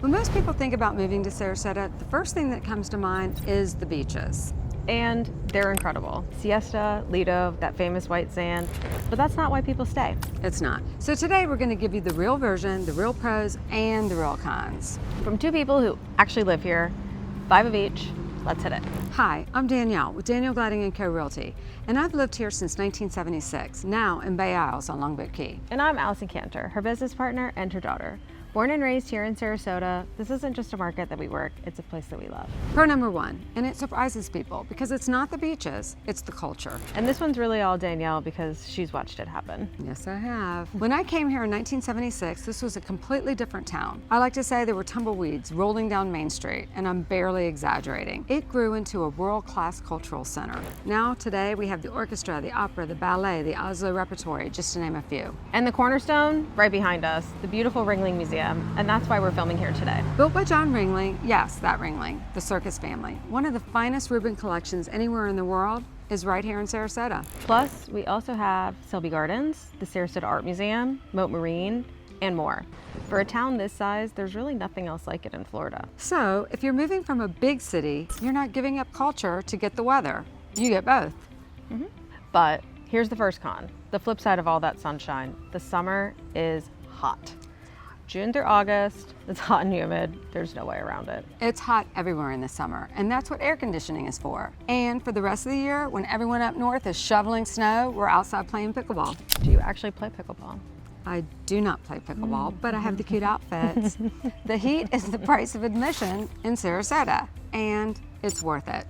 When most people think about moving to Sarasota, the first thing that comes to mind is the beaches. And they're incredible. Siesta, Lido, that famous white sand, but that's not why people stay. It's not. So today we're going to give you the real version, the real pros, and the real cons. From two people who actually live here, 5 of each, let's hit it. Hi, I'm Danielle with Danielle Gliding & Co. Realty, and I've lived here since 1976, now in Bay Isles on Longboat Key. And I'm Alison Kanter, her business partner and her daughter. Born and raised here in Sarasota, this isn't just a market that we work, it's a place that we love. Pro number 1, and it surprises people because it's not the beaches, it's the culture. And this one's really all Danielle because she's watched it happen. Yes, I have. When I came here in 1976, this was a completely different town. I like to say there were tumbleweeds rolling down Main Street, and I'm barely exaggerating. It grew into a world-class cultural center. Now, today, we have the orchestra, the opera, the ballet, the Oslo Repertory, just to name a few. And the cornerstone, right behind us, the beautiful Ringling Museum. And that's why we're filming here today. Built by John Ringling, yes, that Ringling, the circus family. One of the finest Reuben collections anywhere in the world is right here in Sarasota. Plus, we also have Selby Gardens, the Sarasota Art Museum, Moat Marine, and more. For a town this size, there's really nothing else like it in Florida. So, if you're moving from a big city, you're not giving up culture to get the weather. You get both. But here's the first con, the flip side of all that sunshine. The summer is hot. June through August, it's hot and humid. There's no way around it. It's hot everywhere in the summer, and that's what air conditioning is for. And for the rest of the year, when everyone up north is shoveling snow, we're outside playing pickleball. Do you actually play pickleball? I do not play pickleball, but I have the cute outfits. The heat is the price of admission in Sarasota, and it's worth it.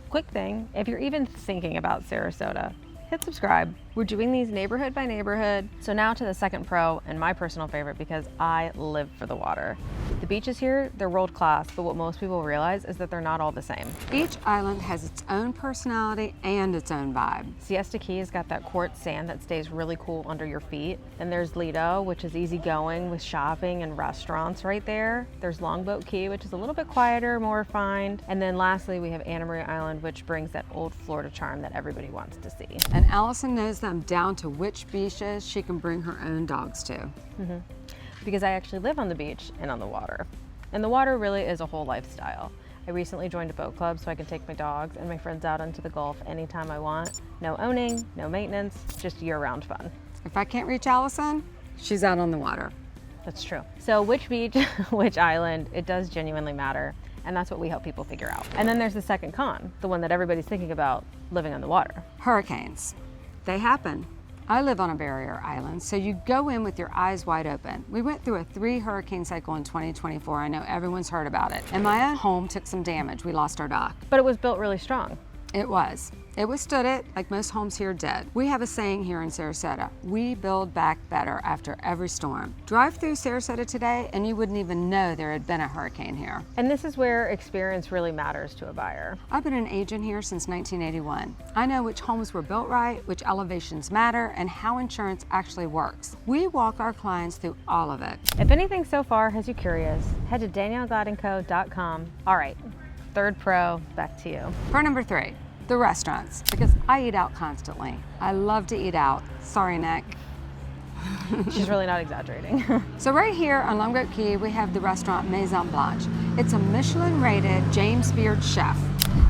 Quick thing, if you're even thinking about Sarasota, hit subscribe. We're doing these neighborhood by neighborhood. So now to the second pro, and my personal favorite because I live for the water. The beaches here, they're world class, but what most people realize is that they're not all the same. Each island has its own personality and its own vibe. Siesta Key's got that quartz sand that stays really cool under your feet. Then there's Lido, which is easygoing with shopping and restaurants right there. There's Longboat Key, which is a little bit quieter, more refined. And then lastly, we have Anna Maria Island, which brings that old Florida charm that everybody wants to see. And Alison knows them down to which beaches she can bring her own dogs to. Because I actually live on the beach and on the water. And the water really is a whole lifestyle. I recently joined a boat club so I can take my dogs and my friends out into the Gulf anytime I want. No owning, no maintenance, just year-round fun. If I can't reach Alison, she's out on the water. That's true. So which beach, which island, it does genuinely matter. And that's what we help people figure out. And then there's the second con, the one that everybody's thinking about, living on the water. Hurricanes. They happen. I live on a barrier island, so you go in with your eyes wide open. We went through a 3-hurricane cycle in 2024. I know everyone's heard about it. And my own home took some damage. We lost our dock. But it was built really strong. It was. It withstood it, like most homes here did. We have a saying here in Sarasota, we build back better after every storm. Drive through Sarasota today and you wouldn't even know there had been a hurricane here. And this is where experience really matters to a buyer. I've been an agent here since 1981. I know which homes were built right, which elevations matter, and how insurance actually works. We walk our clients through all of it. If anything so far has you curious, head to danielleglidingco.com. All right, third pro, back to you. Pro number 3. The restaurants, because I eat out constantly. I love to eat out. Sorry, Nick. She's really not exaggerating. So right here on Longboat Key, we have the restaurant Maison Blanche. It's a Michelin-rated James Beard chef.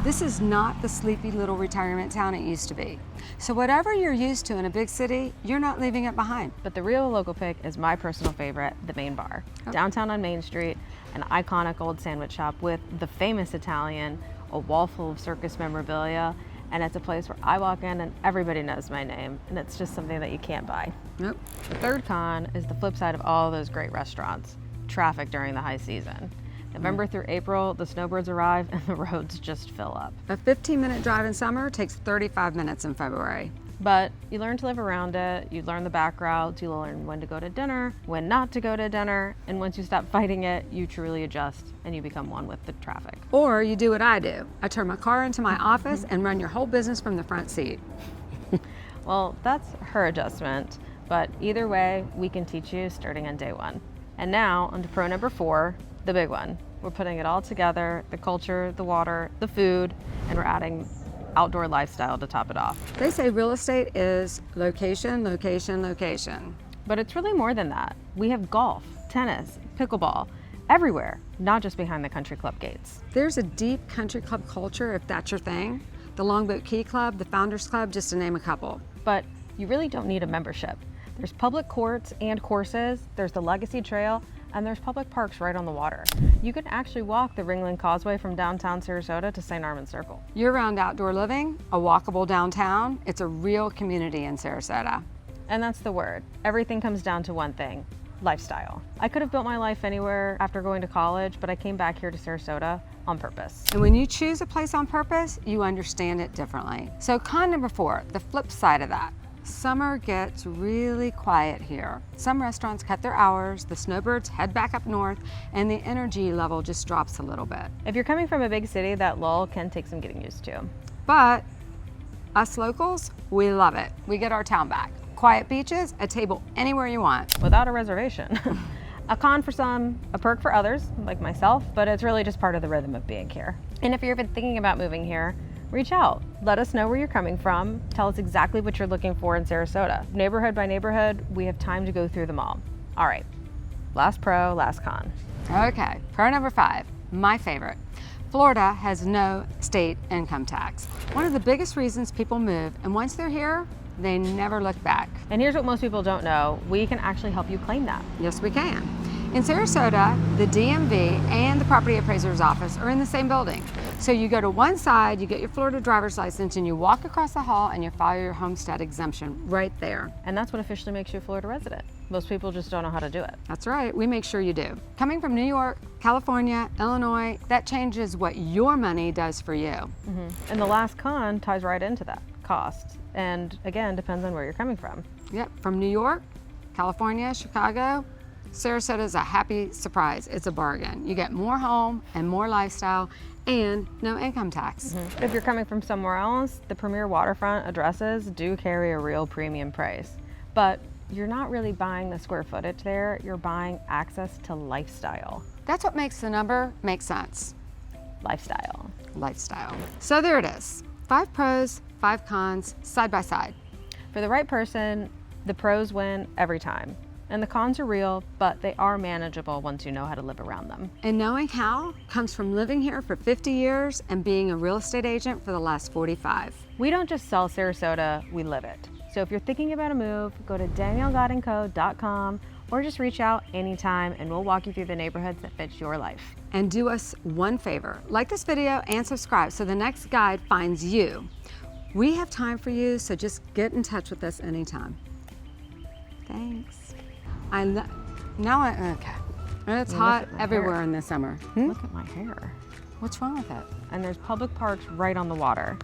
This is not the sleepy little retirement town it used to be. So whatever you're used to in a big city, you're not leaving it behind. But the real local pick is my personal favorite, the Main Bar. Downtown on Main Street, an iconic old sandwich shop with the famous Italian, a wall full of circus memorabilia, and it's a place where I walk in and everybody knows my name, and it's just something that you can't buy. Nope. The third con is the flip side of all those great restaurants, traffic during the high season. November through April, the snowbirds arrive and the roads just fill up. A 15-minute drive in summer takes 35 minutes in February. But you learn to live around it, you learn the back routes, you learn when to go to dinner, when not to go to dinner, and once you stop fighting it, you truly adjust and you become one with the traffic. Or you do what I do. I turn my car into my office and run your whole business from the front seat. Well, that's her adjustment, but either way, we can teach you starting on day 1. And now, on to pro number 4, the big one. We're putting it all together, the culture, the water, the food, and we're adding outdoor lifestyle to top it off. They say real estate is location, location, location. But it's really more than that. We have golf, tennis, pickleball, everywhere, not just behind the country club gates. There's a deep country club culture if that's your thing. The Longboat Key Club, the Founders Club, just to name a couple. But you really don't need a membership. There's public courts and courses, there's the Legacy Trail, and there's public parks right on the water. You can actually walk the Ringling Causeway from downtown Sarasota to St. Armand Circle. Year-round outdoor living, a walkable downtown, it's a real community in Sarasota. And that's the word. Everything comes down to one thing: lifestyle. I could have built my life anywhere after going to college, but I came back here to Sarasota on purpose. And when you choose a place on purpose, you understand it differently. So con number 4, the flip side of that. Summer gets really quiet here. Some restaurants cut their hours, the snowbirds head back up north, and the energy level just drops a little bit. If you're coming from a big city, that lull can take some getting used to. But us locals, we love it. We get our town back. Quiet beaches, a table anywhere you want. Without a reservation. A con for some, a perk for others, like myself, but it's really just part of the rhythm of being here. And if you're even thinking about moving here, reach out. Let us know where you're coming from. Tell us exactly what you're looking for in Sarasota. Neighborhood by neighborhood, we have time to go through them all. All right, last pro, last con. Okay, pro number 5, my favorite. Florida has no state income tax. One of the biggest reasons people move, and once they're here, they never look back. And here's what most people don't know. We can actually help you claim that. Yes, we can. In Sarasota, the DMV and the property appraiser's office are in the same building. So you go to one side, you get your Florida driver's license, and you walk across the hall and you file your homestead exemption right there. And that's what officially makes you a Florida resident. Most people just don't know how to do it. That's right, we make sure you do. Coming from New York, California, Illinois, that changes what your money does for you. And the last con ties right into that: cost. And again, depends on where you're coming from. Yep, from New York, California, Chicago, Sarasota is a happy surprise. It's a bargain. You get more home and more lifestyle and no income tax. If you're coming from somewhere else, the premier waterfront addresses do carry a real premium price. But you're not really buying the square footage there, you're buying access to lifestyle. That's what makes the number make sense. Lifestyle. Lifestyle. So there it is. 5 pros, 5 cons, side by side. For the right person, the pros win every time. And the cons are real, but they are manageable once you know how to live around them. And knowing how comes from living here for 50 years and being a real estate agent for the last 45. We don't just sell Sarasota, we live it. So if you're thinking about a move, go to daniellegodandco.com or just reach out anytime and we'll walk you through the neighborhoods that fit your life. And do us one favor, like this video and subscribe so the next guide finds you. We have time for you, so just get in touch with us anytime. Thanks. Okay. It's hot everywhere in the summer. Look at my hair. What's wrong with it? And there's public parks right on the water.